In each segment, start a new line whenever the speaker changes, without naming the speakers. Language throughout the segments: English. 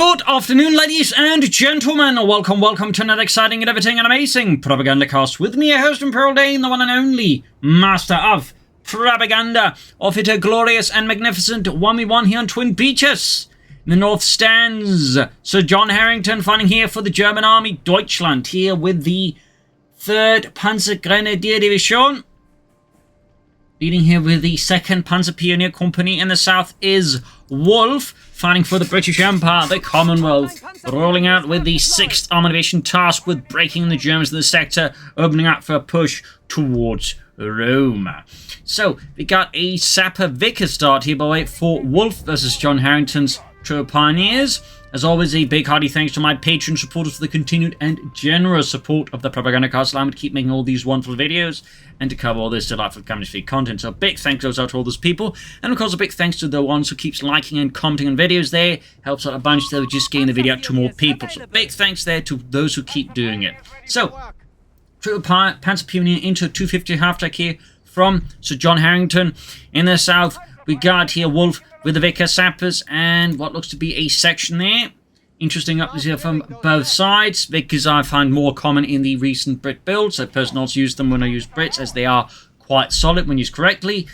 Good afternoon, ladies and gentlemen. Welcome to another exciting and everything and amazing Propagandacast with me, your host and Pearl Dane, the one and only master of propaganda, of it a glorious and magnificent 1v1 here on Twin Beaches. In the north stands Sir John Harrington fighting here for the German Army Deutschland, here with the 3rd Panzergrenadier Division. Leading here with the 2nd Panzer Pioneer Company. In the south is Wolfe, fighting for the British Empire, the Commonwealth, rolling out with the 6th Armoured Division tasked with breaking the Germans in the sector, opening up for a push towards Rome. So, we got a Sapper Vickers start here, by the way, for Wolfe versus John Harrington's True Pioneers. As always, a big hearty thanks to my Patreon supporters for the continued and generous support of the Propagandacast. Allow me to keep making all these wonderful videos and to cover all this delightful community-free content. So big thanks goes out to all those people. And of course, a big thanks to the ones who keeps liking and commenting on videos there. Helps out a bunch there with just getting the video out to more people. So big thanks there to those who keep doing it. So, True Panzer Pioneer into 250 half-track here from Sir John Harrington. In the south, we got here Wolfe with the Vickers Sappers and what looks to be a section there. Interesting up here from both sides. Vickers I find more common in the recent Brit builds. I personally also use them when I use Brits, as they are quite solid when used correctly.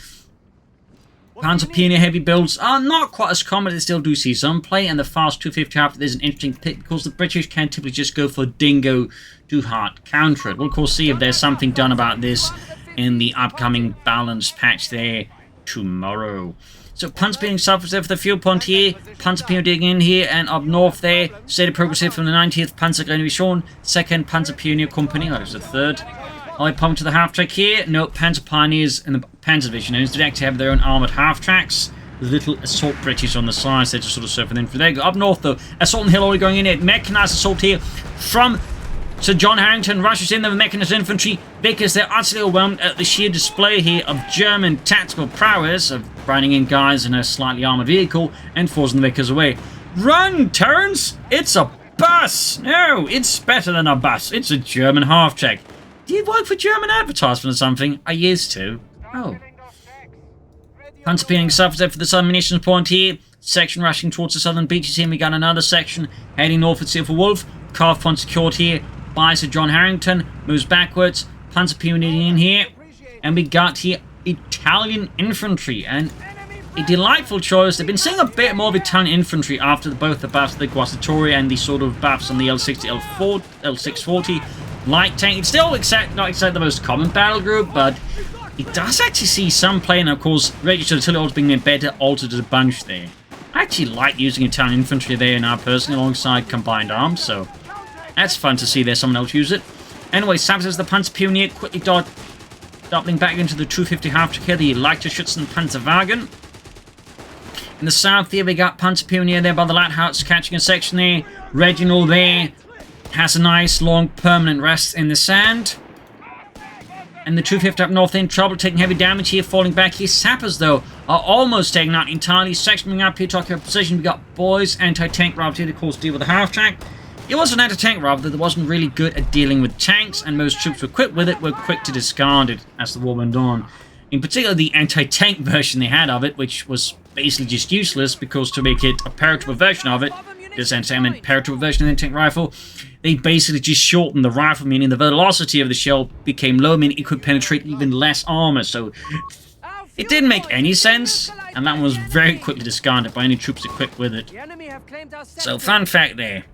Panzer Pioneer heavy builds are not quite as common, they still do see some play, and the fast 250 after there's an interesting pick because the British can typically just go for Dingo to hard counter it. We'll of course see if there's something done about this in the upcoming balanced patch there tomorrow. So Panzer Pioneer suffers there for the fuel point here. Panzer Pioneer digging in here and up north there. Steady progress here from the 90th Panzergrenadier Division, 2nd Panzer Pioneer Company, that was the 3rd. I pump to the half track here. No, Panzer Pioneers and the Panzer Division did actually have their own armoured half tracks with little assault British on the sides. They're just sort of surfing in for there. Go up north though. Assault on Hill already going in here. Mechanised assault here from Sir John Harrington. Rushes in there with mechanized infantry. Vickers, they're utterly overwhelmed at the sheer display here of German tactical prowess of riding in guys in a slightly armoured vehicle and forcing the Vickers away. Run, Terence! It's a bus! No, it's better than a bus. It's a German half-track. Do you work for German advertisement or something? I used to. Oh. Panzer Pioneer suffers there for the southern munitions point here. Section rushing towards the southern beaches here. We got another section heading northwards here for Wolfe. Carve point secured here by Sir John Harrington. Moves backwards. Panzer Pioneer in here. And we got here Italian infantry. And a delightful choice. They've been seeing a bit more of Italian infantry after both the buffs of the Guastatoria and the sort of buffs on the L60, L640 light tank. It's still not exactly the most common battle group, but it does actually see some play, and of course, Register Artillery also being a better altered as a bunch there. I actually like using Italian infantry there now personally alongside combined arms, so that's fun to see there someone else use it. Anyway, Saps as the Panzer Pioneer quickly doubling back into the 250 half-track here, the Leichtschützen Panzerwagen. In the south here, we got Panzer Pioneer there by the Lighthouse catching a section there. Reginald there has a nice long permanent rest in the sand. And the 250 up north in trouble, taking heavy damage here, falling back here. Sappers though are almost taken out entirely. Sectioning up here, talking about position. We got Boys anti-tank rifle here to of course deal with the half track. It was an anti-tank rifle that wasn't really good at dealing with tanks, and most troops who were equipped with it were quick to discard it as the war went on. In particular, the anti-tank version they had of it, which was basically just useless because to make it a paratrooper version of it, this anti-tank paratrooper version of the anti-tank rifle, they basically just shortened the rifle, meaning the velocity of the shell became low, meaning it could penetrate even less armor. So it didn't make any sense, and that one was very quickly discarded by any troops equipped with it. So fun fact there.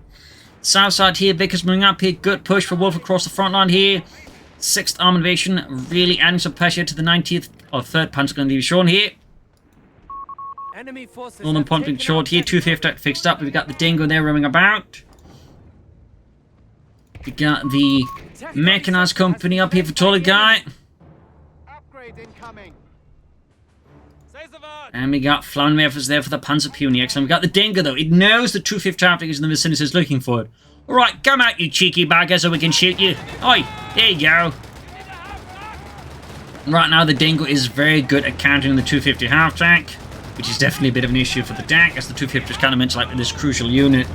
South side here, Vickers moving up here, good push for Wolfe across the front line here. 6th Armoured Division really adding some pressure to the 90th or 3rd Panzergrenadier Division here. Northern point being short here, 250 fixed up. We've got the Dingo there roaming about. We got the Mechanized Company up here for Taller Guy. And we got Flamethrower there for the Panzer Pioneer. Excellent. We got the Dingo though. It knows the 250 traffic is in the vicinity, is looking for it. Alright, come out you cheeky bagger so we can shoot you. Oi, there you go. Right now the Dingo is very good at countering the 250 half-track, which is definitely a bit of an issue for the DAK, as the 250 is kind of meant to like this crucial unit.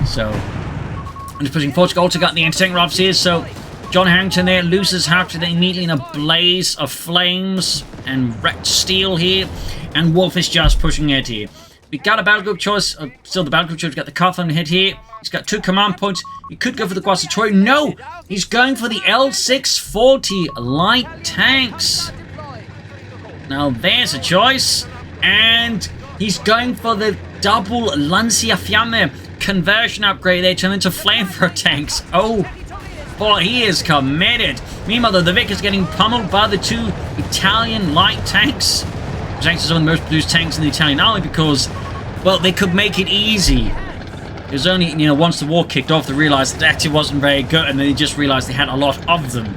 So, I'm just pushing forward. Also got the anti-tank rifles here, so John Harrington there loses half to them immediately in a blaze of flames and wrecked steel here, and Wolfe is just pushing it here. We got a battle group choice. Still the battle group choice. We got the Kaufman head here. He's got 2 command points. He could go for the Quasitory. No! He's going for the L640 light tanks. Now there's a choice. And he's going for the double Lanciafiamme conversion upgrade. They turn into flamethrower tanks. Oh, boy, he is committed. Meanwhile, the Vic is getting pummeled by the 2 Italian light tanks. Tanks are some of the most produced tanks in the Italian army because, well, they could make it easy. It was only, you know, once the war kicked off, they realized that actually wasn't very good, and then they just realized they had a lot of them.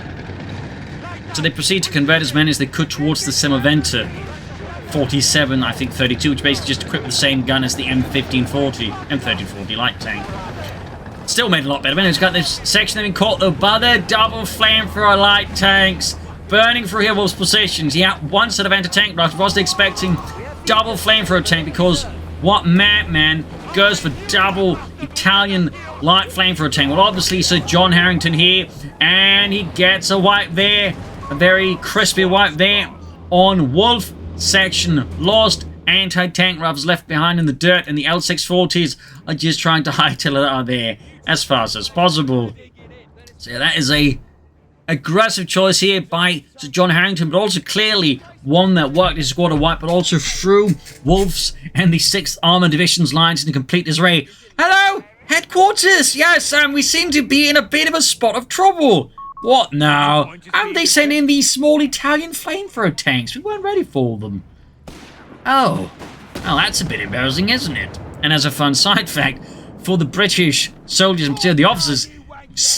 So they proceed to convert as many as they could towards the Semoventa 47, I think 32, which basically just equipped with the same gun as the M1340 light tank. Still made a lot better. But it's got this section they've been caught though by the double flamethrower light tanks, burning through here Wolfe's positions. Yeah, one set of anti-tank rifles. Wasn't expecting double flamethrower tank because what madman goes for double Italian light flamethrower tank? Well, obviously Sir John Harrington here, and he gets a wipe there, a very crispy wipe there on Wolfe. Section lost, anti-tank rifles left behind in the dirt, and the L640s are just trying to hightail it out of there as fast as possible. So yeah, that is a aggressive choice here by Sir John Harrington, but also clearly one that worked his squad a wipe, but also threw Wolfe's and the 6th Armoured Division's lines into complete disarray. Hello, headquarters! Yes, we seem to be in a bit of a spot of trouble. What now? And they sent in these small Italian flamethrower tanks. We weren't ready for them. Oh. Well, that's a bit embarrassing, isn't it? And as a fun side fact, for the British soldiers, and particularly the officers,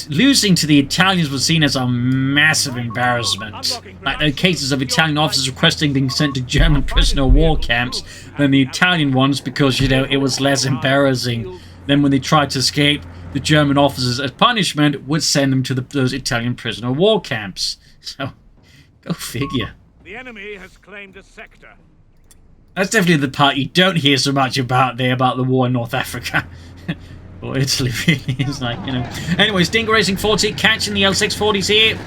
losing to the Italians was seen as a massive embarrassment. Like, there are cases of Italian officers requesting being sent to German prisoner of war camps than the Italian ones because, you know, it was less embarrassing than when they tried to escape. The German officers, as punishment, would send them to those Italian prisoner of war camps. So, go figure.
The enemy has claimed a sector.
That's definitely the part you don't hear so much about there, about the war in North Africa. Or Italy, really. It's like, you know. Anyways, Dingo Racing 40 catching the L640s here.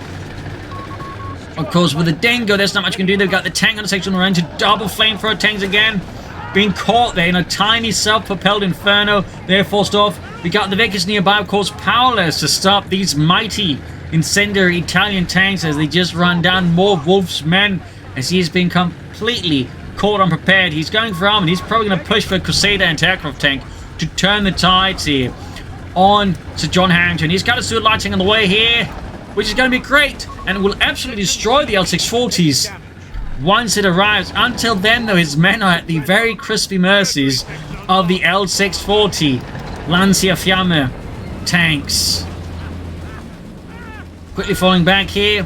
Of course, with the Dingo, there's not much you can do. They've got the tank on the section around to double flamethrower tanks again. Being caught there in a tiny self-propelled inferno. They're forced off. We got the Vickers nearby, of course, powerless to stop these mighty incendiary Italian tanks as they just run down more Wolfe's men as he's been completely caught unprepared. He's going for armor. He's probably going to push for a Crusader anti-aircraft tank to turn the tides here on Sir John Harrington. He's got a Stewart lighting on the way here, which is going to be great and will absolutely destroy the L640s once it arrives. Until then, though, his men are at the very crispy mercies of the L640 Lanciafiamme tanks. Quickly falling back here.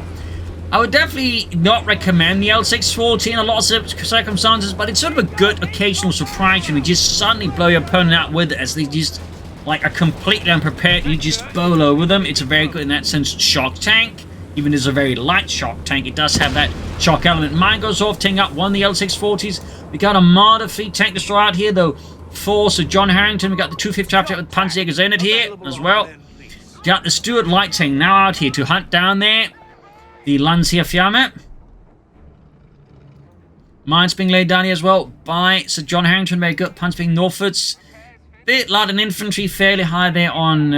I would definitely not recommend the L640 in a lot of circumstances, but it's sort of a good occasional surprise when you just suddenly blow your opponent out with it as they just, like, are completely unprepared. You just bowl over them. It's a very good, in that sense, shock tank. Even as a very light shock tank, it does have that shock element. Mine goes off, taking up one of the L640s. We got a Marder fleet tank destroyer out here, though, for Sir John Harrington. We got the 250 chapter with Panzerjägers in it here as well. Got the Stewart light tank now out here to hunt down there the Lanciafiamme. Mines being laid down here as well by Sir John Harrington. Very good. Punts being northwards. Bit light and infantry, fairly high there on,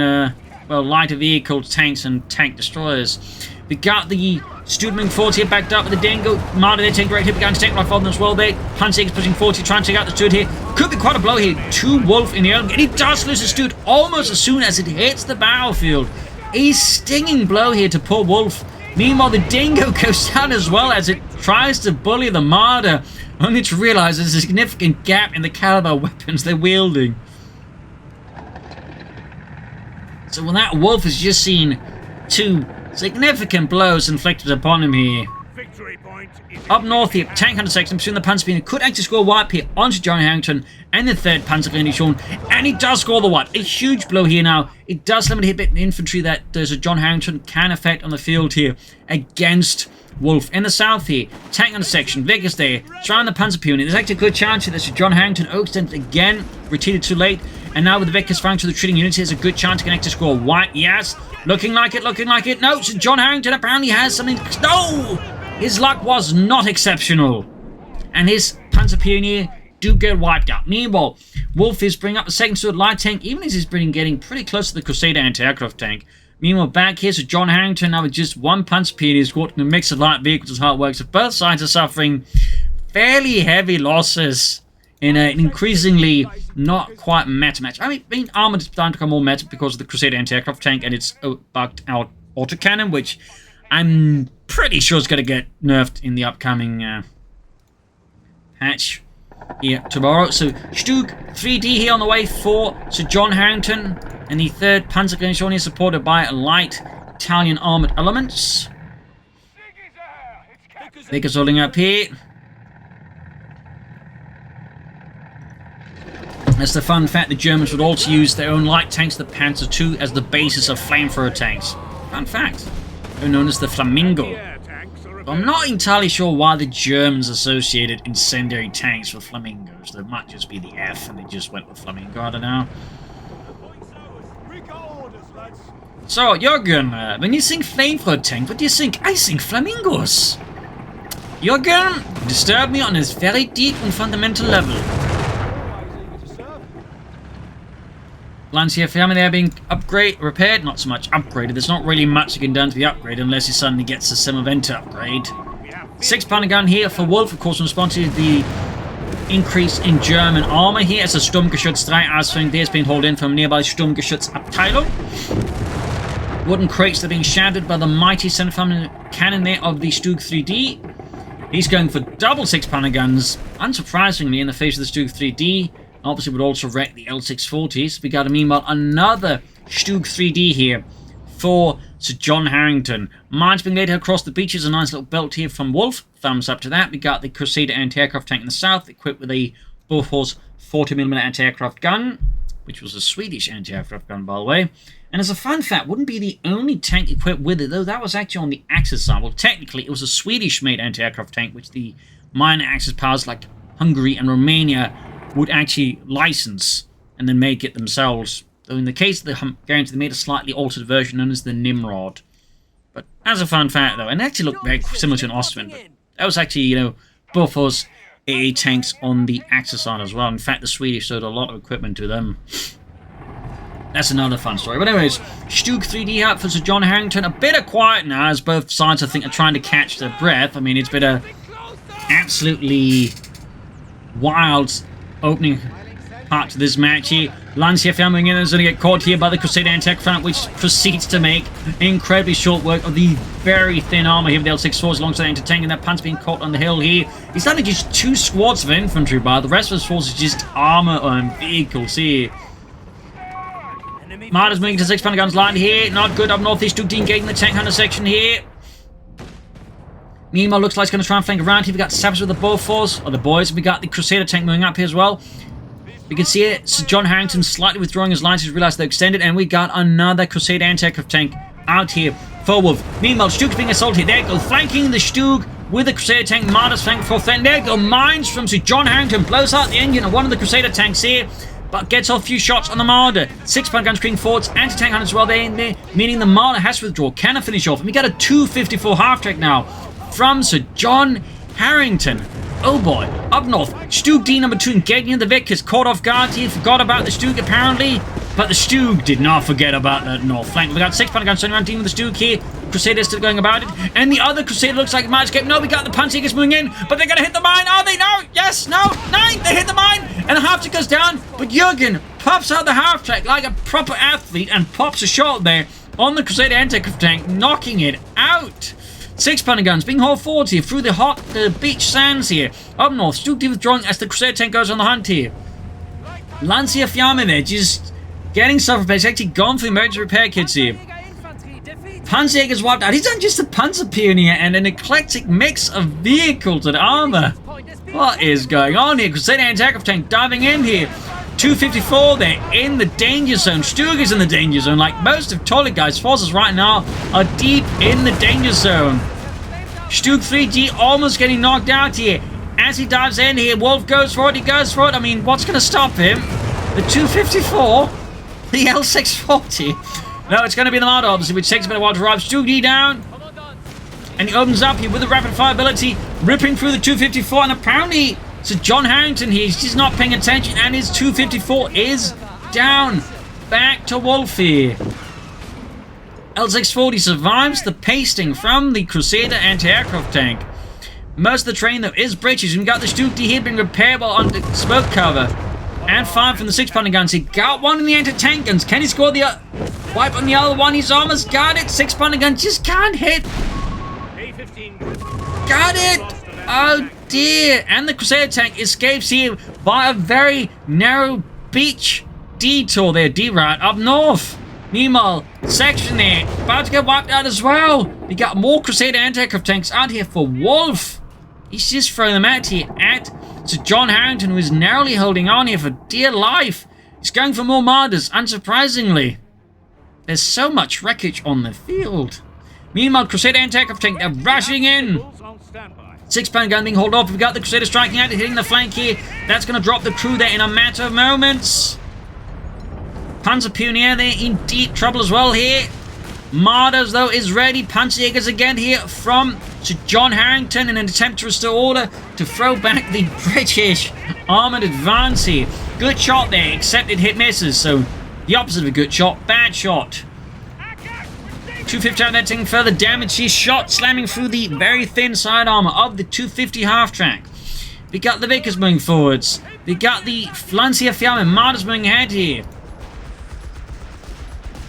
well, lighter vehicles, tanks, and tank destroyers. We got the Studman 40 here backed up with the Dingo. Marder there taking great hit. Began to take right on them as well there. Panzerjägers pushing 40, trying to take out the Stewart here. Could be quite a blow here to Wolfe in the early, and he does lose the Stewart almost as soon as it hits the battlefield. A stinging blow here to poor Wolfe. Meanwhile, the Dingo goes down as well as it tries to bully the Marder, only to realize there's a significant gap in the caliber of weapons they're wielding. So when that Wolfe has just seen two significant blows inflicted upon him here. Up north here, tank hunter section between the Panzerbeam could actually score a wipe here onto John Harrington and the 3rd Panzerdivision, and he does score the wipe. A huge blow here now. It does limit a hit bit in infantry that there's a John Harrington can affect on the field here against Wolfe. In the south here, tank hunter section, Vickers there, surround the Panzerbeam. There's actually a good chance here that Sir John Harrington overextended again, retreated too late, and now with the Vickers firing to the retreating units, there's a good chance to connect to score a wipe. Yes, looking like it, looking like it. No, Sir John Harrington apparently has something. No! His luck was not exceptional. And his Panzer Pioneer do get wiped out. Meanwhile, Wolfe is bringing up the second sword light tank, even as he's been getting pretty close to the Crusader anti-aircraft tank. Meanwhile, back here, so John Harrington now with just one Panzer P in his squad, a mix of light vehicles is how it works. So both sides are suffering fairly heavy losses in an increasingly not quite meta match. I mean, armored is starting to become more meta because of the Crusader anti-aircraft tank and its bugged out autocannon, which I'm pretty sure is going to get nerfed in the upcoming patch here tomorrow. So Stug 3D here on the way for Sir John Harrington and the 3rd Panzergrenadier supported by light Italian armored elements. Vickers holding up here. That's the fun fact, the Germans would also use their own light tanks, the Panzer II, as the basis of flamethrower tanks. Fun fact. They're known as the Flamingo. I'm not entirely sure why the Germans associated incendiary tanks with flamingos. There might just be the F and they just went with flamingo, I don't know. So, Jürgen, when you think flamethrower tank, what do you think? I think flamingos. Jürgen, you disturb me on this very deep and fundamental level. Lancia family there being repaired, not so much upgraded. There's not really much you can do to be upgraded unless he suddenly gets a Semaventa upgrade. 6-pounder gun here for Wolfe, of course, in response to the increase in German armor here as a Sturmgeschütz 3 Ausführung there has been hauled in from nearby Sturmgeschützabteilung. Wooden crates that are being shattered by the mighty center cannon there of the Stug 3D. He's going for double 6-pounder guns, unsurprisingly, in the face of the Stug 3D. Obviously would also wreck the L640s. We got, meanwhile, another Stug 3D here for Sir John Harrington. Mines being laid across the beaches. A nice little belt here from Wolfe. Thumbs up to that. We got the Crusader anti-aircraft tank in the south, equipped with a Bofors 40mm anti-aircraft gun, which was a Swedish anti-aircraft gun, by the way. And as a fun fact, wouldn't be the only tank equipped with it, though that was actually on the Axis side. Well, technically, it was a Swedish-made anti-aircraft tank, which the minor Axis powers like Hungary and Romania would actually license and then make it themselves. Though in the case of the Hungarians, they made a slightly altered version known as the Nimrod. But as a fun fact, though, and it actually looked very similar to an Austrian, but that was actually, you know, Bofors AA tanks on the Axis side as well. In fact, the Swedish showed a lot of equipment to them. That's another fun story. But anyways, Stug 3D out for Sir John Harrington. A bit of quiet now as both sides, I think, are trying to catch their breath. I mean, it's been a absolutely wild opening part to this match here. Lancia coming in is going to get caught here by the Crusader anti-aircraft, which proceeds to make incredibly short work of the very thin armor here with the L640s alongside anti-tank, and that Panzer being caught on the hill here. He's only just 2 squads of infantry, but the rest of his force is just armor and vehicles here. Marder's moving to 6-pounder guns line here. Not good up northeast. Stug engaging the tank hunter section here. Meanwhile, looks like it's going to try and flank around here. We got Savage with the Bofors, or the boys. We got the Crusader tank moving up here as well. We can see it. Sir John Harrington slightly withdrawing his lines. He's realized they're extended, and we got another Crusader anti-aircraft tank out here for Wolfe. Meanwhile, Stug's being assaulted. There go, flanking the Stug with the Crusader tank. Marder's flank for then. There go, mines from Sir John Harrington. Blows out the engine of one of the Crusader tanks here, but gets off a few shots on the Marder. 6-pounder guns screening forwards. Anti-tank hunters as well there in there, meaning the Marder has to withdraw. Can I finish off? And we got a 254 half-track now from Sir John Harrington. Oh boy, up north, Stug D number 2 engaging the Vic is caught off guard here, forgot about the Stug apparently, but the Stug did not forget about that north flank. We got 6-pounder guns turning around dealing with the Stug here, Crusader still going about it, and the other Crusader looks like it might escape. No, we got the Panzergrenadiers moving in, but they're gonna hit the mine, are they? No, yes, no, 9, they hit the mine, and the half-track goes down, but Jürgen pops out the half-track like a proper athlete and pops a shot there on the Crusader anti-aircraft tank, knocking it out. 6-pounder guns being hauled forward here through the hot beach sands here. Up north, Stug withdrawing as the Crusader tank goes on the hunt here. Lancia Fiamme there, just getting stuff repaired. He's actually gone for emergency repair kits here. Panzerjäger's wiped out. He's done just a Panzer Pioneer and an eclectic mix of vehicles and armor. What is going on here? Crusader anti-aircraft tank diving in here. 254 there in the danger zone. Stug is in the danger zone. Like most of Toligai's forces right now are deep in the danger zone. Stug 3G almost getting knocked out here. As he dives in here, Wolfe goes for it. He goes for it. I mean, what's going to stop him? The 254? The L640? No, it's going to be the Marder, obviously, which takes a bit of a while to arrive. Stug D down. And he opens up here with the rapid fire ability, ripping through the 254, and apparently So John Harrington here, he's just not paying attention, and his 254 is down. Back to Wolfe here. L640 survives the pasting from the Crusader anti-aircraft tank. Most of the train, though, is British. We've got the Stuke D here being repaired while under smoke cover. And 5 from the 6-pounder guns. He got one in the anti-tank guns. Can he score the wipe on the other one? He's almost got it. 6-pounder gun just can't hit. Got it! Oh dear! And the Crusader tank escapes here by a very narrow beach detour there, D-route up north. Meanwhile, section there, about to get wiped out as well. We got more Crusader anti-aircraft tanks out here for Wolfe. He's just throwing them out here at Sir John Harrington, who is narrowly holding on here for dear life. He's going for more marders, unsurprisingly. There's so much wreckage on the field. Meanwhile, Crusader anti-aircraft tank, they're rushing in. 6-pounder gun being hauled off. We've got the Crusader striking out, hitting the flank here. That's going to drop the crew there in a matter of moments. Panzer Pioneer there in deep trouble as well here. Marders, though, is ready. Panzerjägers again here from Sir John Harrington in an attempt to restore order to throw back the British armoured advance here. Good shot there, except it hit misses. So the opposite of a good shot, bad shot. 250 out there taking further damage. She's shot slamming through the very thin side armour of the 250 half-track. We got the Vickers moving forwards. We got the Lancia Fiamme Marders moving ahead here.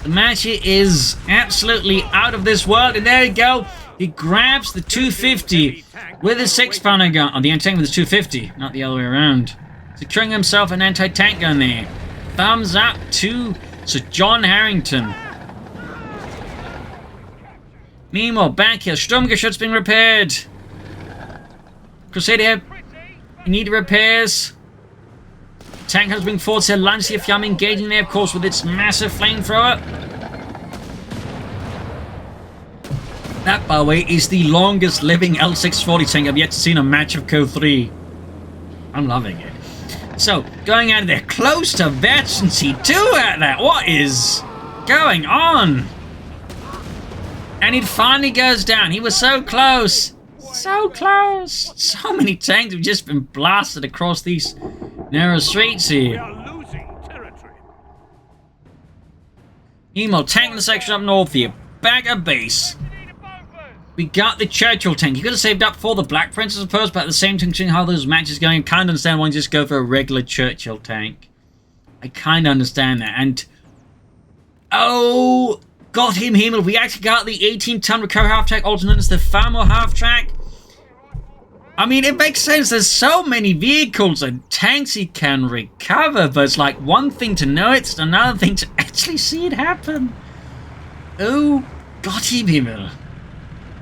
The match here is absolutely out of this world, and there you go. He grabs the 250 with his 6-pounder gun. Oh, the anti-tank with his 250, not the other way around. Securing himself an anti-tank gun there. Thumbs up to Sir John Harrington. Meanwhile, back here, Sturmgeschütz being repaired. Crusader, you need repairs. Tank has been forward to Lancia Fiamme engaging there, of course, with its massive flamethrower. That, by the way, is the longest living L640 tank I've yet to see in a match of CoH3. I'm loving it. So, going out of there, close to Veterancy 2 at that. What is going on? And it finally goes down. He was so close. So close. So many tanks have just been blasted across these narrow streets here.
We are losing territory.
Meanwhile, tank in the section up north here. Back at base. We got the Churchill tank. You could have saved up for the Black Prince, I suppose, but at the same time, seeing how those matches are going, I kind of understand why you just go for a regular Churchill tank. I kind of understand that. And oh, got him, Himmel. We actually got the 18-ton recovery half-track, also known as the Famo half-track. I mean, it makes sense. There's so many vehicles and tanks he can recover, but it's like one thing to know it, it's another thing to actually see it happen. Oh, got him, Himmel.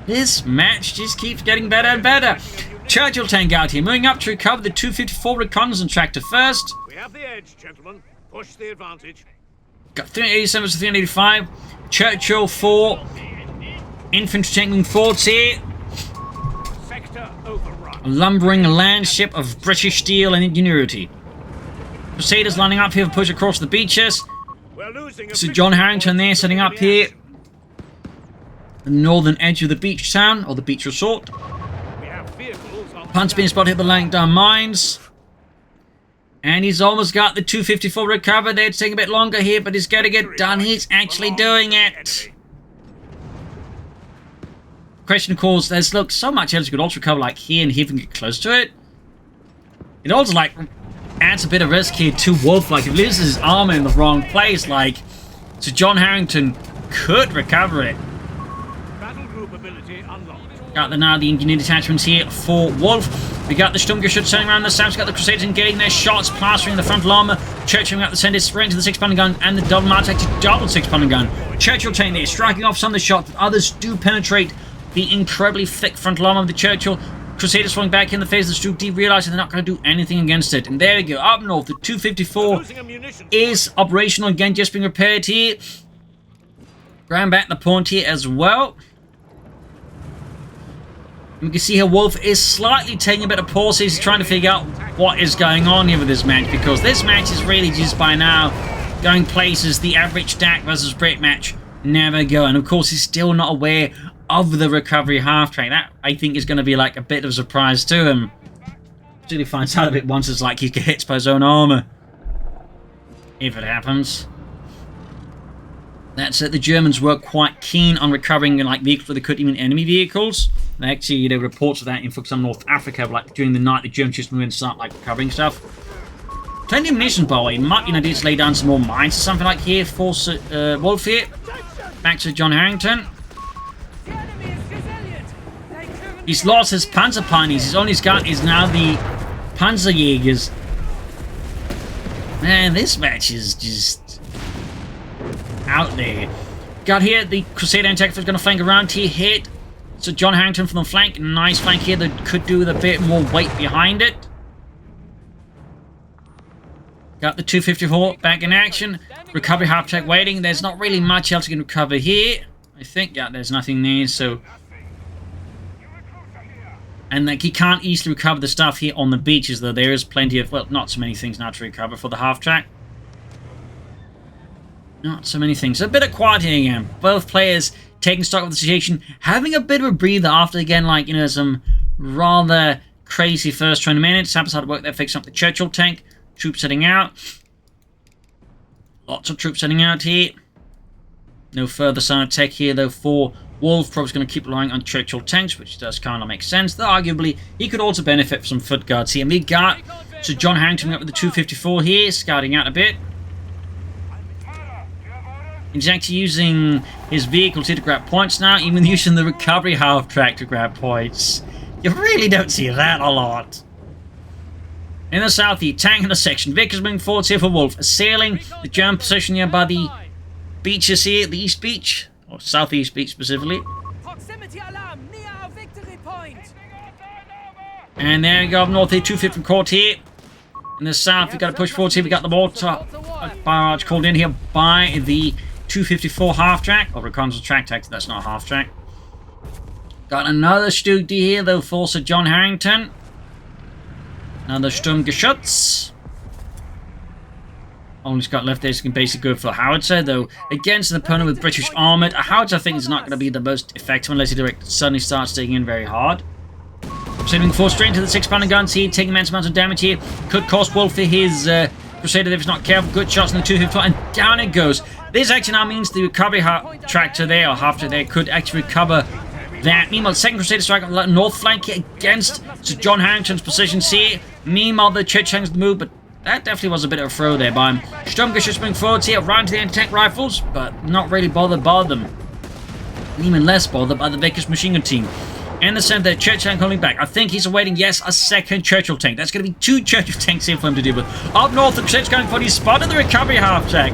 This match just keeps getting better and better. Churchill tank out here, moving up to recover the 254 reconnaissance tractor first.
We have the edge, gentlemen. Push the advantage.
Got 387 to 385. Churchill 4. Infantry tank moving forwards here.
Sector overrun.
A lumbering land ship of British steel and ingenuity. Crusaders lining up here for push across the beaches.
We're losing.
Sir John Harrington there setting up here. The northern edge of the beach town, or the beach resort.
We have vehicles on
Punch being spotted by laying down mines. And he's almost got the 254 recovered. It's taking a bit longer here, but he's going to get done. He's actually doing it. Question, of course, there's look so much else you could also recover, like here and here, if you can get close to it. It also like adds a bit of risk here to Wolfe. Like if he loses his armor in the wrong place, like Sir John Harrington could recover it. Got now the Indian detachments here for Wolfe. We got the Sturmgeschütz turning around the south. We got the Crusaders engaging their shots, plastering the frontal armor. Churchill got the sender sprint to the 6-pounder gun and the double Martek to double 6-pounder gun. Churchill tank there, striking off some of the shots, but others do penetrate the incredibly thick frontal armor of the Churchill. Crusaders falling back in the face of the Stuke D, realizing they're not going to do anything against it. And there we go, up north, the 254 is operational again, just being repaired here. Ground back the point here as well. We can see here Wolfe is slightly taking a bit of pause. He's trying to figure out what is going on here with this match, because this match is really just by now going places the average DAK versus Brit match never go. And of course he's still not aware of the recovery half-track. That I think is going to be like a bit of a surprise to him. Until he finds out of it once it's like he gets hit by his own armour. If it happens. That's it. The Germans were quite keen on recovering like vehicles where they could, even enemy vehicles. And actually, there were reports of that in, for example, North Africa. Like during the night, the Germans just moved and start like recovering stuff. Plenty of munitions, by the way. Might be an idea to lay down some more mines or something like here for Wolfe here. Back to John Harrington. He's lost his Panzerpioneers. His only got is now the Panzerjägers. Man, this match is just out there. Got here, the Crusader anti-aircraft is going to flank around here, hit. So John Harrington from the flank, nice flank here that could do with a bit more weight behind it. Got the 254 back in action. Recovery half-track waiting. There's not really much else you can recover here. I think, yeah, there's nothing there, so... And like he can't easily recover the stuff here on the beaches, though there is plenty of, well, not so many things now to recover for the half-track. Not so many things. A bit of quiet here again. Both players taking stock of the situation, having a bit of a breather after, again, like, you know, some rather crazy first 20 minutes. Happens how to work there, fixing up the Churchill tank. Troops heading out. Lots of troops heading out here. No further sign of tech here, though, for Wolfe. Probably going to keep relying on Churchill tanks, which does kind of make sense. Though, arguably, he could also benefit from some foot guards here. And we got so John Harrington up with the 254 here, scouting out a bit. He's actually using his vehicles here to grab points now, even using the recovery half-track to grab points. You really don't see that a lot. In the south, the tank in the section. Vickers moving forwards here for Wolfe, assailing the German position here by the beaches here, the East Beach, or Southeast Beach specifically. And there we go, up north here, 250 court here. In the south, we've got to push forwards here. We got the mortar barrage called in here by the 254 half-track, or reconnaissance track tactic, that's not a half-track. Got another Stug here, though, for Sir John Harrington. Another Sturmgeschütz. All he's got left there is basically go for a howitzer, though against an opponent with British Armoured, a howitzer I think is not going to be the most effective unless he suddenly starts digging in very hard. Proceeding forward straight into the 6-pounder guns here, taking immense amounts of damage here. Could cost Wolfe his Crusader if he's not careful. Good shots in the 254, and down it goes. This actually now means the recovery tractor there, or half-track there, could actually recover that. Meanwhile, second Crusader strike on the north flank here against Sir John Harrington's positions here. Meanwhile, the Churchill the move, but that definitely was a bit of a throw there by him. Sturmgeschütz moving forwards here, right into the anti-tank rifles, but not really bothered by them. And even less bothered by the Vickers machine gun team. In the center, Churchill coming back. I think he's awaiting, yes, a second Churchill tank. That's going to be 2 Churchill tanks here for him to deal with. Up north, the Crusaders going for the spot of the recovery half-track.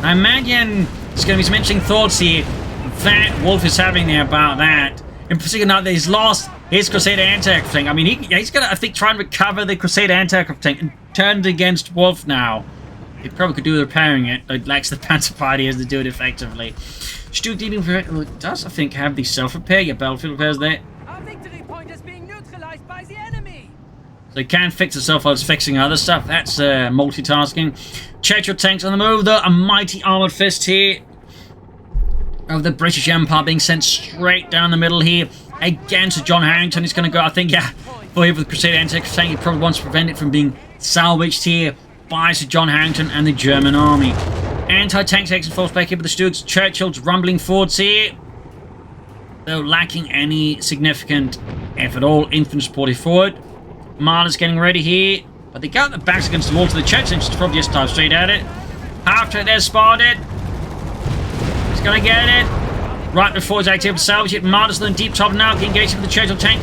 I imagine there's going to be some interesting thoughts here that Wolfe is having there about that. In particular, now that he's lost his Crusader anti-aircraft tank. I mean, he's going to, I think, try and recover the Crusader anti-aircraft tank and turn it against Wolfe now. He probably could do with repairing it, but lacks the Panzerpioneers to do it effectively. Stug dealing for it does, I think, have the self-repair. Your battlefield repairs there.
Our victory point is being neutralized by the enemy.
So it can fix itself while it's fixing other stuff. That's multitasking. Churchill tanks on the move, though. A mighty armoured fist here of the British Empire being sent straight down the middle here against John Harrington. He's going to go, I think, yeah, for here with the Crusader anti-aircraft tank. He probably wants to prevent it from being salvaged here by Sir John Harrington and the German army. Anti-tank section force back here with the Stugs. Churchill's rumbling forwards here, though lacking any significant, if at all, infantry support forward. Marder's getting ready here, but they got the backs against the wall to the Churchill, just probably just dive straight at it. Half-track there spotted. He's going to get it. Right before he's actually able to salvage it. Marder's in the deep top now, engaging with the Churchill tank.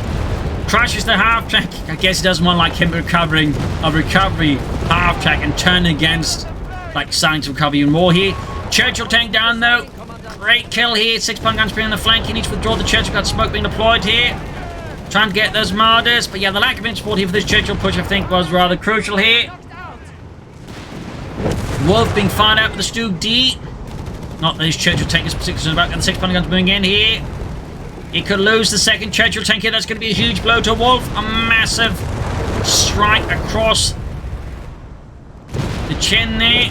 Crashes the half-track. I guess he doesn't want like him recovering a recovery half-track and turn against, like, starting to recover even more here. Churchill tank down though. Great kill here. 6-pounder guns being on the flank. He needs to withdraw the Churchill. Got smoke being deployed here. Trying to get those Marders. But yeah, the lack of infantry support here for this Churchill push, I think, was rather crucial here. Wolfe being fired out with the Stug D. Not that his Churchill tank is particularly about, and the 6-pounder guns moving in here. He could lose the second Churchill tank here. That's going to be a huge blow to Wolfe. A massive strike across the chin there.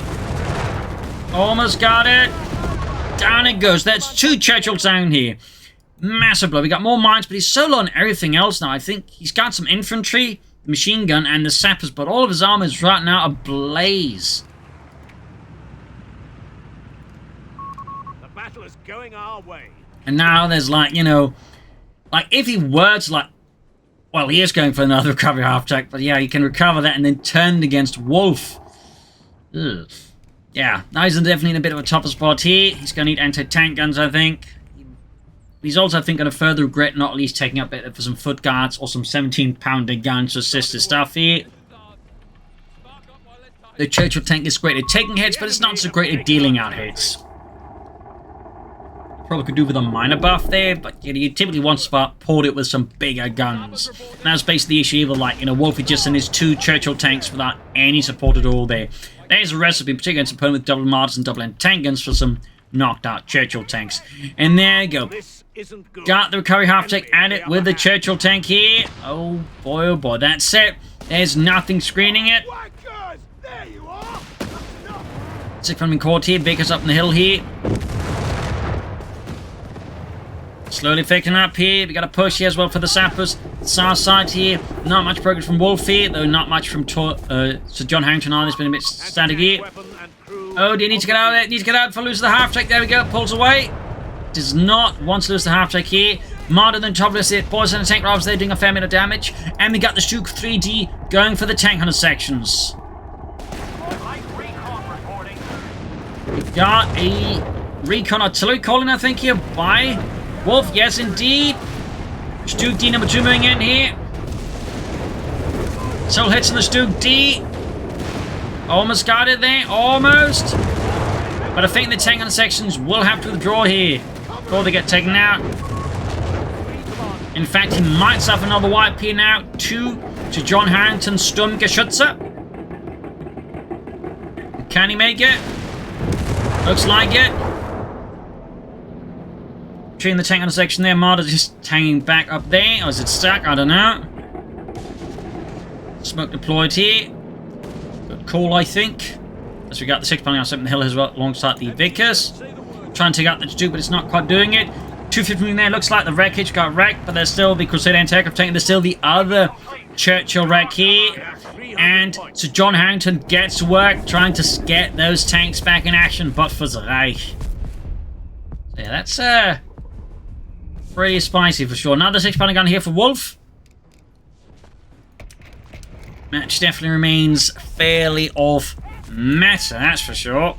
Almost got it. Down it goes. That's 2 Churchills down here. Massive blow. We got more mines, but he's so low on everything else now. I think he's got some infantry, the machine gun and the sappers, but all of his armor is right now ablaze.
The battle is going our way.
And now there's like, you know, like if he were to like, well, he is going for another recovery half-track, but yeah, he can recover that and then turn it against Wolfe. Ugh. Yeah, now he's definitely in a bit of a tougher spot here. He's going to need anti-tank guns, I think. He's also, I think, going to further regret not at least taking up it for some foot guards or some 17-pounder guns to assist his stuff here. The Churchill tank is great at taking hits, but it's not so great at dealing out hits. Probably could do with a minor buff there, but you typically want to support it with some bigger guns. And that's basically the issue either, like, you know, Wolfe just in his 2 Churchill tanks without any support at all there. There's a recipe, particularly against opponent with double mortars and double-end tank guns for some knocked out Churchill tanks. And there you go. Got the recovery half-track at it with the Churchill tank here. Oh boy, that's it. There's nothing screening it. 600 caught here, Baker's up in the hill here. Slowly picking up here. We got a push here as well for the sappers. South side here. Not much progress from Wolfe here, though not much from Sir John Harrington either. It's been a bit static here. Oh, do you need to get out of there? Need to get out for losing the half-track. There we go. Pulls away. Does not want to lose the half-track here. Martyr than topless it. Boys in the tank robs there doing a fair bit of damage. And we got the CoH3 going for the tank hunter sections. We got a recon artillery calling, I think, here by Wolfe. Yes, indeed. Stuke D number 2 moving in here. Still hits on the Stuke D. Almost got it there. Almost. But I think the tank hunter sections will have to withdraw here before they get taken out. In fact, he might suffer another wipe here now. 2 to John Harrington's Sturmgeschütze. Can he make it? Looks like it. Treating the tank hunter section there. Martyr just hanging back up there. Or is it stuck? I don't know. Smoke deployed here. Good call, I think. As we got the 6 pounding up the hill as well alongside the Vickers. Trying to take out the 2, but it's not quite doing it. 250 there. Looks like the wreckage got wrecked, but there's still the Crusader anti-aircraft tank. There's still the other Churchill wreck here. And Sir John Harrington gets to work trying to get those tanks back in action, but for the Reich. So yeah, that's pretty spicy for sure. Another 6 pounder gun here for Wolfe. Match definitely remains fairly off meta, that's for sure.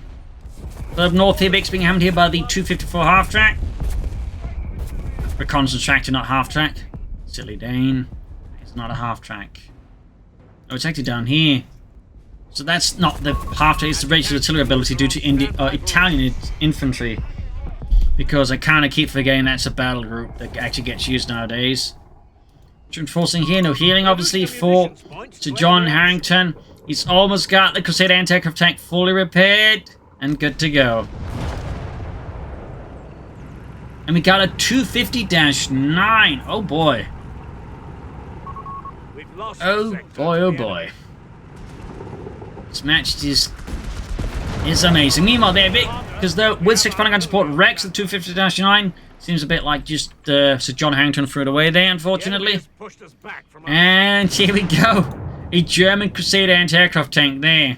Up north here, Big's being hammered here by the 254 half-track. Reconnaissance tractor, not half-track. Silly Dane. It's not a half-track. Oh, it's actually down here. So that's not the half-track, it's the British artillery ability due to Italian infantry. Because I kind of keep forgetting that's a battle group that actually gets used nowadays. Reinforcing here, no healing obviously for Sir John Harrington. He's almost got the Crusader anti-aircraft tank fully repaired and good to go. And we got a 250-9. Oh boy. Oh boy, oh boy. This match is amazing. Meanwhile there, because with 6 pounder gun support, Rex, the 250-9 seems a bit like just Sir John Harrington threw it away there, unfortunately. And here we go. A German Crusader anti-aircraft tank there.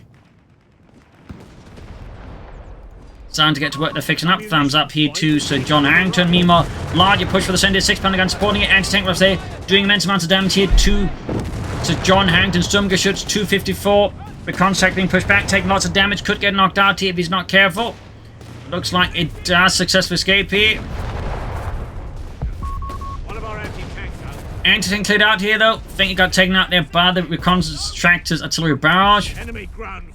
Starting to get to work. They're fixing up. Thumbs up here to Sir John Harrington. Meanwhile, larger push for the Sendir 6 pounder gun supporting it. Anti-tank rifles there. Doing immense amounts of damage here to Sir John Harrington's Sturmgeschütz 254. The contact being pushed back. Taking lots of damage. Could get knocked out here if he's not careful. Looks like it does successfully escape here. Anti-tank cleared out here though. Think he got taken out there by the reconnaissance tractor's artillery barrage.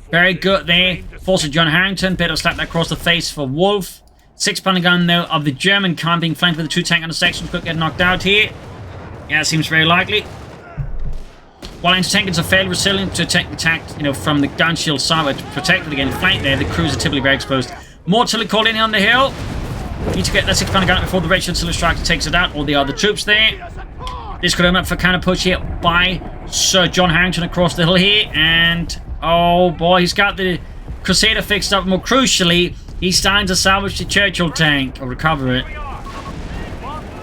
Very good there. Force of John Harrington. Better slap that across the face for Wolfe. 6 pounder gun though of the German kind being flanked with the 2 tank on the section. Could get knocked out here. Yeah, seems very likely. While anti-tankers are fairly resilient to take the attack, you know, from the gun shield side to protect it against flank there, the crews are typically very exposed. More artillery called in on the hill. Need to get that 6 pounder gun before the British artillery striker takes it out, or the other troops there. This could open up for counter push here by Sir John Harrington across the hill here. And, oh boy, he's got the Crusader fixed up. More crucially, he's starting to salvage the Churchill tank, or recover it.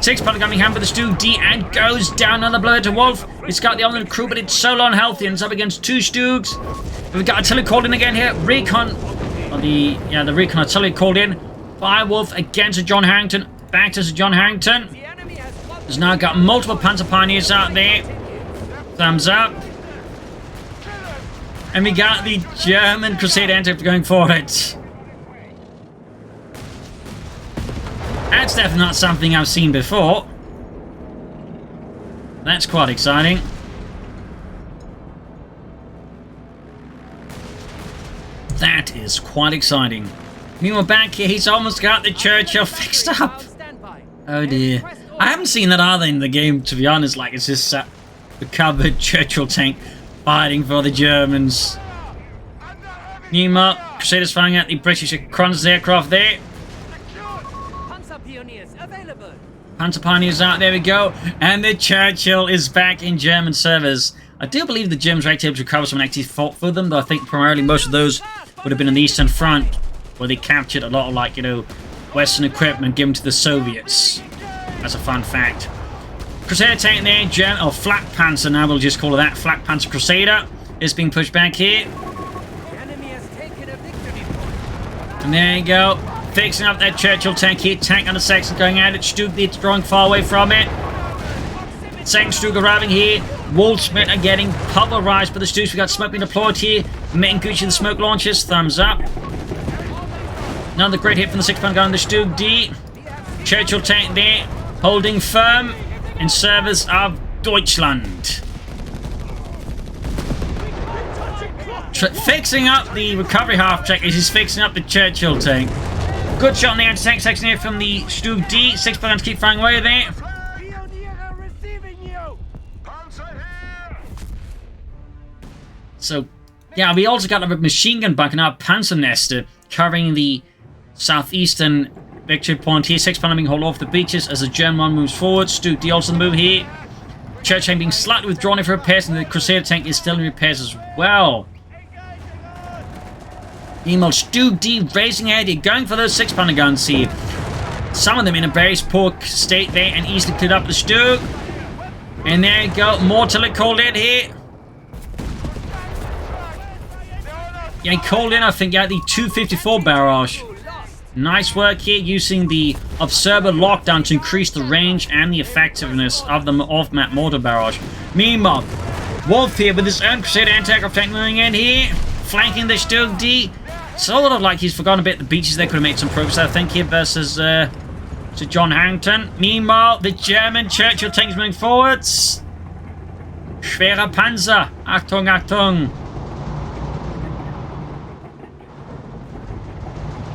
6-pounder coming hand with the Stug D and goes down. Another blow to Wolfe. It's got the armored crew, but it's so low and healthy and it's up against 2 Stugs. We've got artillery called in again here. Recon. The recon artillery called in by Wolfe against Sir John Harrington. Back to Sir John Harrington. He's now got multiple Panzer Pioneers out there. Thumbs up. And we got the German Crusader Anti going forward. That's definitely not something I've seen before. That's quite exciting. That is quite exciting. Meanwhile, back here, he's almost got the Churchill fixed up. Oh dear. I haven't seen that either in the game, to be honest. Like, it's just a recovered Churchill tank fighting for the Germans. Meanwhile, Crusaders firing at the British Kronz aircraft there. Panzer Pioneers out, there we go. And the Churchill is back in German service. I do believe the Germans were actually able to recover some and actually fought for them, though I think primarily most of those would have been on the Eastern Front, where they captured a lot of, like, you know, Western equipment given to the Soviets. That's a fun fact. Crusader tank there, German, Flak Panzer now, we'll just call it that. Flak Panzer Crusader is being pushed back here. And there you go. Fixing up that Churchill tank here. Tank under section going at it. Stug it's drawing far away from it. Second Stug arriving here. Waldschmidt are getting pulverized by the Stugs. We got smoke being deployed here. Making Gucci the smoke launchers. Thumbs up. Another great hit from the 6-pounder gun on the Stug D. Churchill tank there. Holding firm in service of Deutschland. Fixing up the recovery half-track as he's fixing up the Churchill tank. Good shot on the anti-tank section here from the Stug D. 6-pounder guns keep firing away there. So, yeah, we also got a machine gun bunker now, Panzernester, covering the southeastern victory point here. 6-pounder being hauled off the beaches as the German one moves forward. Stug D also move here. Churchill tank being slightly withdrawn for repairs, and the Crusader tank is still in repairs as well. Meanwhile, Stug D racing ahead here, going for those 6-pounder guns here. Some of them in a very poor state there and easily cleared up the Stug. And there you go, more artillery called in here. Yeah, called in, I think, yeah, the 254 barrage. Nice work here, using the observer lockdown to increase the range and the effectiveness of the off-map mortar barrage. Meanwhile, Wolfe here with his own Crusader anti-aircraft tank moving in here, flanking the Stug D. Sort of like he's forgotten a bit the beaches. They could have made some progress, I think, here versus Sir John Harrington. Meanwhile, the German Churchill tank is moving forwards. Schwerer Panzer. Achtung, Achtung.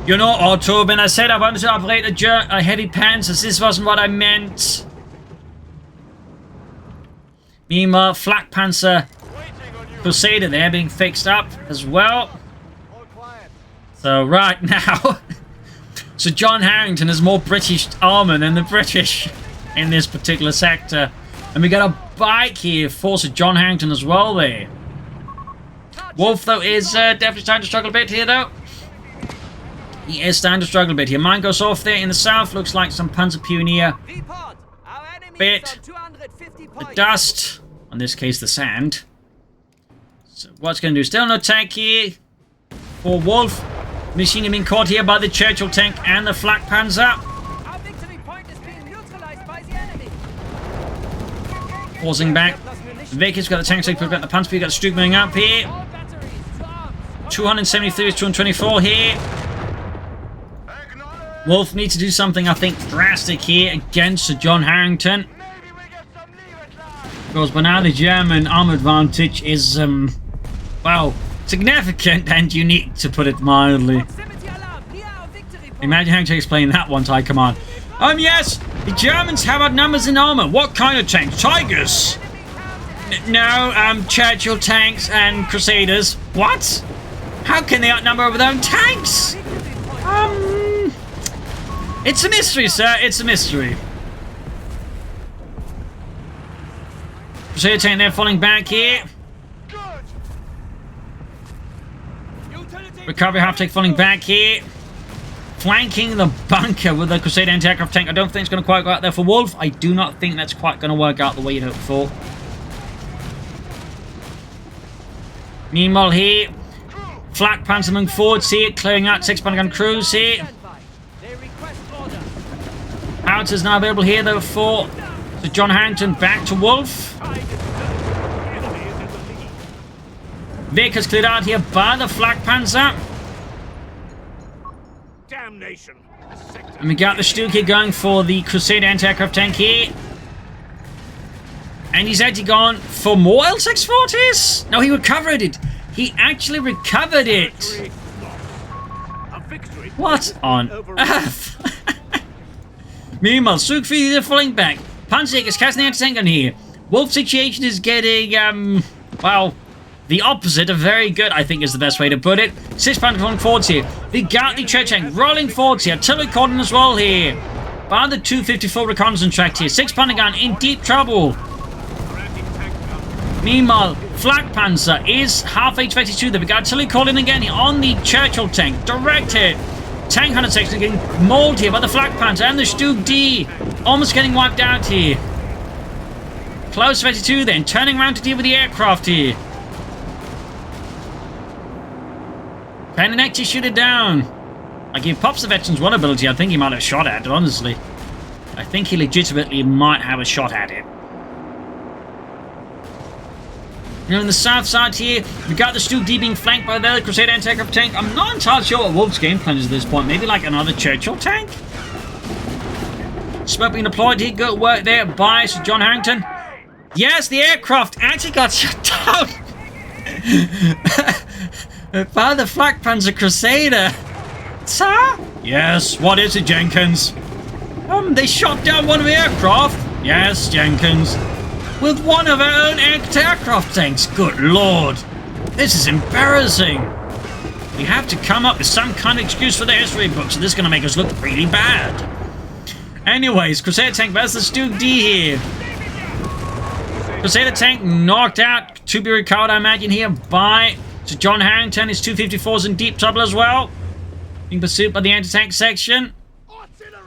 You know, Otto, when I said I wanted to operate a heavy Panzer, this wasn't what I meant. Meanwhile, Flak Panzer Crusader there being fixed up as well. So right now, Sir John Harrington has more British armour than the British in this particular sector. And we got a bike here for Sir John Harrington as well there. Wolfe, though, is definitely starting to struggle a bit here, though. He is starting to struggle a bit here. Mine goes off there in the south. Looks like some Panzer Pioneer bit. The dust, in this case the sand. So what's going to do? Still no tank here for Wolfe. Machine being caught here by the Churchill tank and the Flak Panzer.
Our victory point is being neutralized by the enemy.
Pausing back. Vicky's got the tank, so we've got the Panzer. We've got Stug moving up here. 273 is 224 here. Wolfe needs to do something, I think, drastic here against Sir John Harrington. Because by now the German armor advantage is, well, significant and unique, to put it mildly. Imagine having to explain that one to High Command. Yes, the Germans have outnumbers in armor. What kind of tanks? Tigers? No, Churchill tanks and Crusaders. What? How can they outnumber with their own tanks? It's a mystery, sir. It's a mystery. Crusader tank there falling back here. Recovery half-take falling back here. flanking the bunker with the Crusader anti-aircraft tank. I don't think it's going to quite go out there for Wolfe. I do not think that's quite going to work out the way you'd hoped for. Meanwhile here, flak panzer moving forwards here, clearing out 6-pounder gun crews here.
They request order.
Howitzers now available here though for Sir John Harrington back to Wolfe. Vehicles cleared out here by the flak panzer.
Damnation.
And we got the Stuka going for the Crusader anti-aircraft tank here. And he's actually gone for more L640s? No, he recovered it. He actually recovered it. What on earth? Meanwhile, Sukfi is falling back. Panzer is casting the anti-tank gun here. Wolfe's situation is getting, well, the opposite of very good, I think is the best way to put it. 6-pounder falling forwards here. We got the Churchill tank rolling forwards here. Artillery cordon as well here. By the 254 reconnaissance tract here. 6-pounder gun in deep trouble. Meanwhile, flak panzer is halfway to 52 there. We got artillery calling again on the Churchill tank. Direct hit. Tank hunter section getting mauled here by the flak panzer and the Stug D. Almost getting wiped out here. Close to 52 then. Turning around to deal with the aircraft here. Can an actually shoot it down? Like, if Pop's the veteran's one ability, I think he might have shot at it, honestly. I think he legitimately might have a shot at it. Now on the south side here, we got the Stug D being flanked by the other Crusader anti-aircraft tank. I'm not entirely sure what Wolfe's game plan is at this point. Maybe like another Churchill tank? Smoke being deployed here. Good work there by Sir John Harrington. Yes, the aircraft actually got shut down by the flak panzer Crusader. Sir? Yes, what is it, Jenkins? They shot down one of the aircraft. Yes, Jenkins. With one of our own aircraft tanks. Good lord. This is embarrassing. We have to come up with some kind of excuse for the history books, and this is going to make us look really bad. Anyways, Crusader tank versus Stug D here. Crusader tank knocked out, to be recovered, I imagine, here by Sir John Harrington. His 254's in deep trouble as well. Being pursued by the anti-tank section.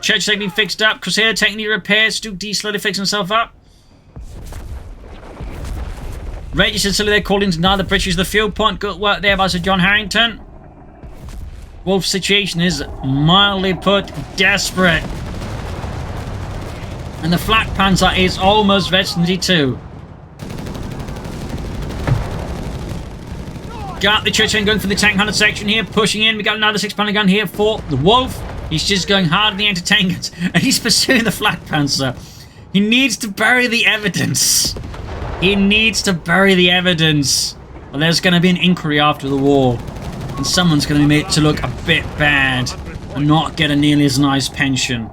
Church tank being fixed up. Crusader tank need repairs. Stug D slowly fixing himself up. Rangers until they're called in to deny the British the field point. Good work there by Sir John Harrington. Wolfe's situation is mildly put desperate. And the flak panzer is almost veterancy too. Got the Churchill going for the tank hunter section here, pushing in. We got another 6-pounder gun here for the Wolfe. He's just going hard on the anti-tank guns, and he's pursuing the flak panzer. He needs to bury the evidence. He needs to bury the evidence. Well, there's going to be an inquiry after the war, and someone's going to be made to look a bit bad and not get a nearly as nice pension.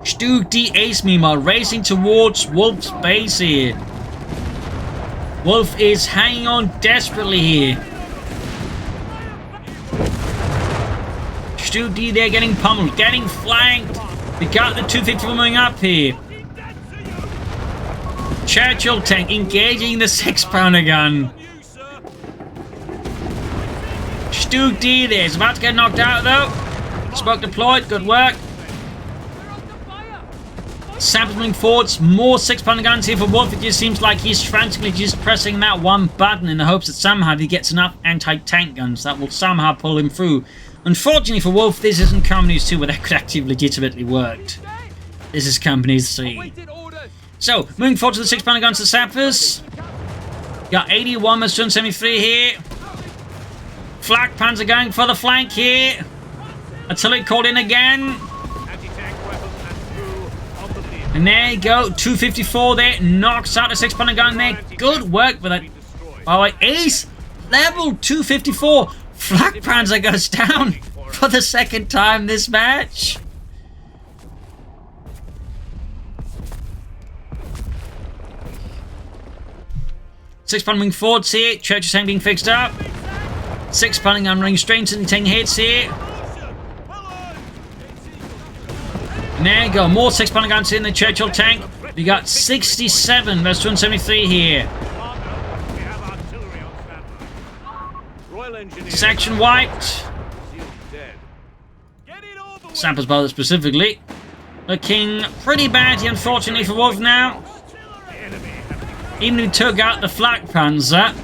Stug D Ace, meanwhile, racing towards Wolfe's base here. Wolfe is hanging on desperately here. Stug D there getting pummeled, getting flanked. We got the 254 moving up here. Churchill tank engaging the 6-pounder gun. Stug D there is about to get knocked out though. Smoke deployed, good work. Samples moving forwards, more 6-pounder guns here for Wolfe. It just seems like he's frantically just pressing that one button in the hopes that somehow he gets enough anti-tank guns that will somehow pull him through. Unfortunately for Wolfe, this isn't Company 2 where that could actually legitimately worked. This is Company 3. So, moving forward to the 6-pounder guns to sappers. Got 81 versus 273 here. Flak panzer going for the flank here. Artillery called in again. And there you go, 254 there, knocks out a 6-pounder gun there. Good work with it. By the way, ace level 254. Flak panzer goes down for the second time this match. Six-pounder moving forwards here. Churchill's tank being fixed up. 6-pounder gun running straight into the tank hits here. And there you go, more 6-pounder guns in the Churchill tank. We got 67 versus 273 here. Section wiped. Sappers Brother specifically. Looking pretty bad, unfortunately, for Wolfe now. Even if he took out the flak panzer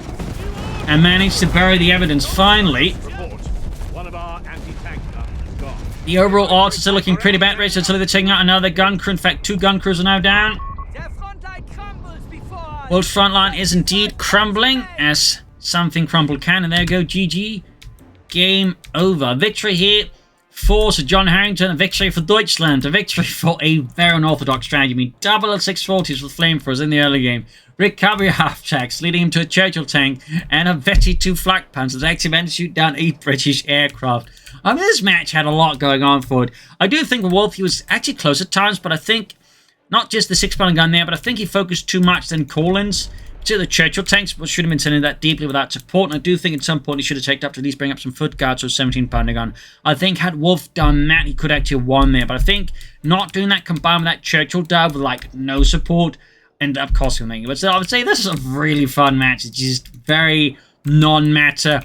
and managed to bury the evidence finally.
One of our anti-tank guns is gone.
The overall odds are still looking pretty bad. Rich until they're taking out another gun crew. In fact, 2 gun crews are now down.
Their front line crumbles before us.
Wolfe's front line is indeed crumbling, as something crumble can. And there we go, GG. Game over. Victory here for Sir John Harrington. A victory for Deutschland. A victory for a very unorthodox strategy. I mean, double L640s with flamethrowers in the early game. Recovery half-tracks, leading him to a Churchill tank and a Vetty 2 flak panzer that actually managed to shoot down 8 British aircraft. I mean, this match had a lot going on for it. I do think Wolfe, he was actually close at times, but I think not just the 6-pounder gun there, but I think he focused too much on Collins. To the Churchill tanks, but should have been sending that deeply without support. And I do think at some point he should have taken up to at least bring up some foot guards or 17-pounder gun. I think had Wolfe done that, he could actually have won there. But I think not doing that combined with that Churchill dive with like no support ended up costing him. But so I would say this is a really fun match. It's just very non-matter,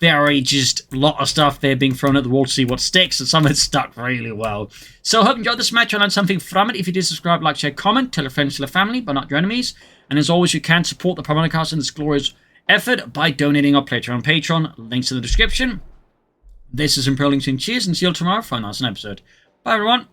very just a lot of stuff there being thrown at the wall to see what sticks, and some of it stuck really well. So I hope you enjoyed this match. I learned something from it. If you did, subscribe, like, share, comment, tell your friends, tell your family, but not your enemies. And as always, you can support the Propagandacaster in this glorious effort by donating or pledging on Patreon. Links in the description. This is Imperial Links, cheers, and see you all tomorrow for another episode. Bye, everyone.